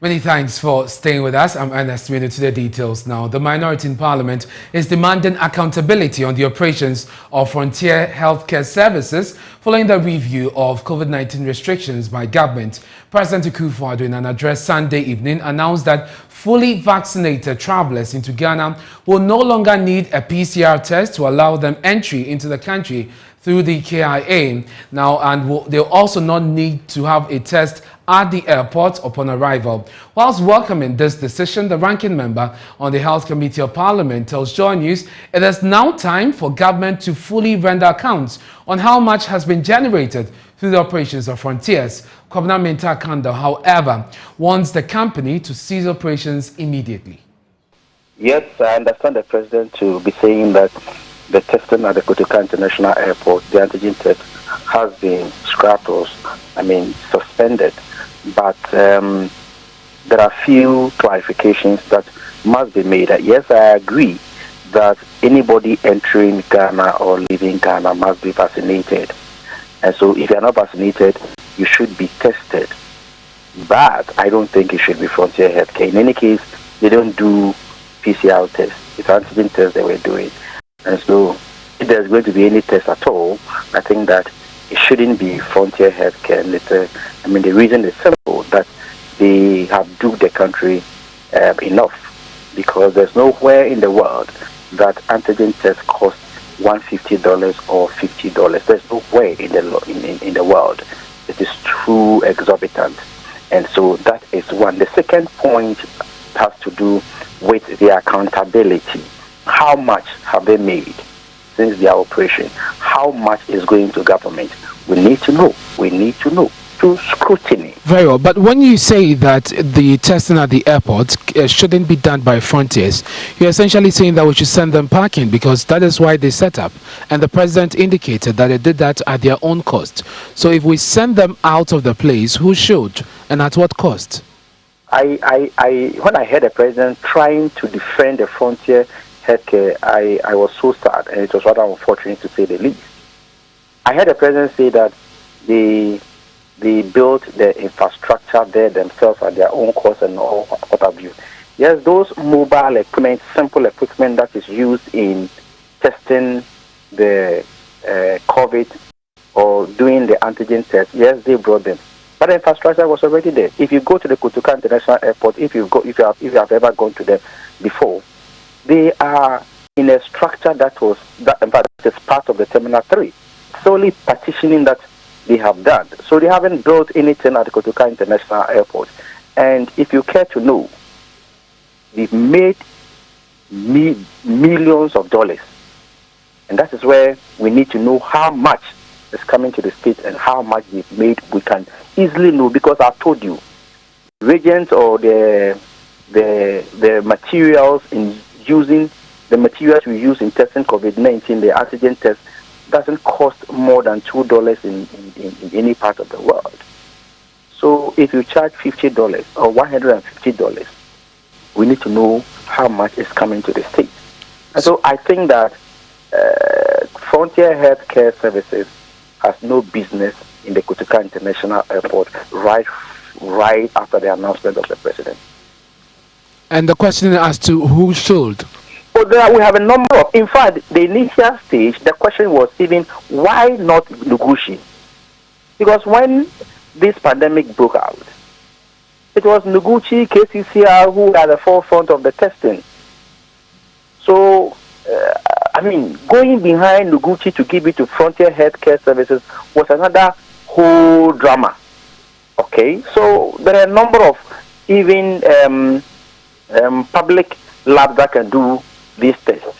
Many thanks for staying with us. I'm Ernest Minu to the details now. The minority in Parliament is demanding accountability on the operations of Frontier Healthcare Services following the review of COVID-19 restrictions by government. President Akufo-Addo, in an address Sunday evening, announced that fully vaccinated travelers into Ghana will no longer need a PCR test to allow them entry into the country through the KIA. Now, and they'll also not need to have a test at the airport upon arrival. Whilst welcoming this decision, the ranking member on the Health Committee of Parliament tells Joy News it is now time for government to fully render accounts on how much has been generated through the operations of Frontiers. Kwabena Mintah Kanda, however, wants the company to cease operations immediately. Yes, I understand the president to be saying that the testing at the Kotoka International Airport, the antigen test, has been scrapped or, suspended. But there are few clarifications that must be made. Yes, I agree that anybody entering Ghana or leaving Ghana must be vaccinated. And so if you are not vaccinated, you should be tested. But I don't think it should be Frontier Healthcare. In any case, they don't do PCR tests. It's antigen tests they were doing. And so if there's going to be any test at all, I think that it shouldn't be Frontier Healthcare. The reason is simple, that they have duped the country enough, because there's nowhere in the world that antigen tests cost $150 or $50. There's nowhere in the world. It is too exorbitant. And so that is one. The second point has to do with the accountability. How much have they made since their operation? How much is going to government? We need to know. We need to know. To scrutiny. Very well. But when you say that the testing at the airport shouldn't be done by Frontiers, you're essentially saying that we should send them packing, because that is why they set up. And the president indicated that they did that at their own cost. So if we send them out of the place, who should and at what cost? When I heard the president trying to defend the Frontier Healthcare, I was so sad, and it was rather unfortunate to say the least. I heard the president say that they built the infrastructure there themselves at their own cost and all what have you. Yes, those mobile equipment, simple equipment that is used in testing the COVID or doing the antigen test, yes, they brought them. But the infrastructure was already there. If you go to the Kotoka International Airport, if you have ever gone to them before, they are in a structure that in fact is part of the Terminal 3, solely partitioning that they have done. So they haven't built anything at the Kotoka International Airport. And if you care to know, they've made millions of dollars. And that is where we need to know how much is coming to the state and how much they've made. We can easily know, because I've told you, reagents or the materials in using the materials we use in testing COVID-19, the antigen test, doesn't cost more than $2 in any part of the world. So if you charge $50 or $150, we need to know how much is coming to the state. And so I think that Frontier Healthcare Services has no business in the Kotoka International Airport right after the announcement of the president. And the question as to who should? So there we have a number of, in fact, the initial stage, the question was even, why not Noguchi? Because when this pandemic broke out, it was Noguchi, KCCR who were at the forefront of the testing. So, going behind Noguchi to give it to Frontier Healthcare Services was another whole drama. Okay, so there are a number of even public labs that can do these tests.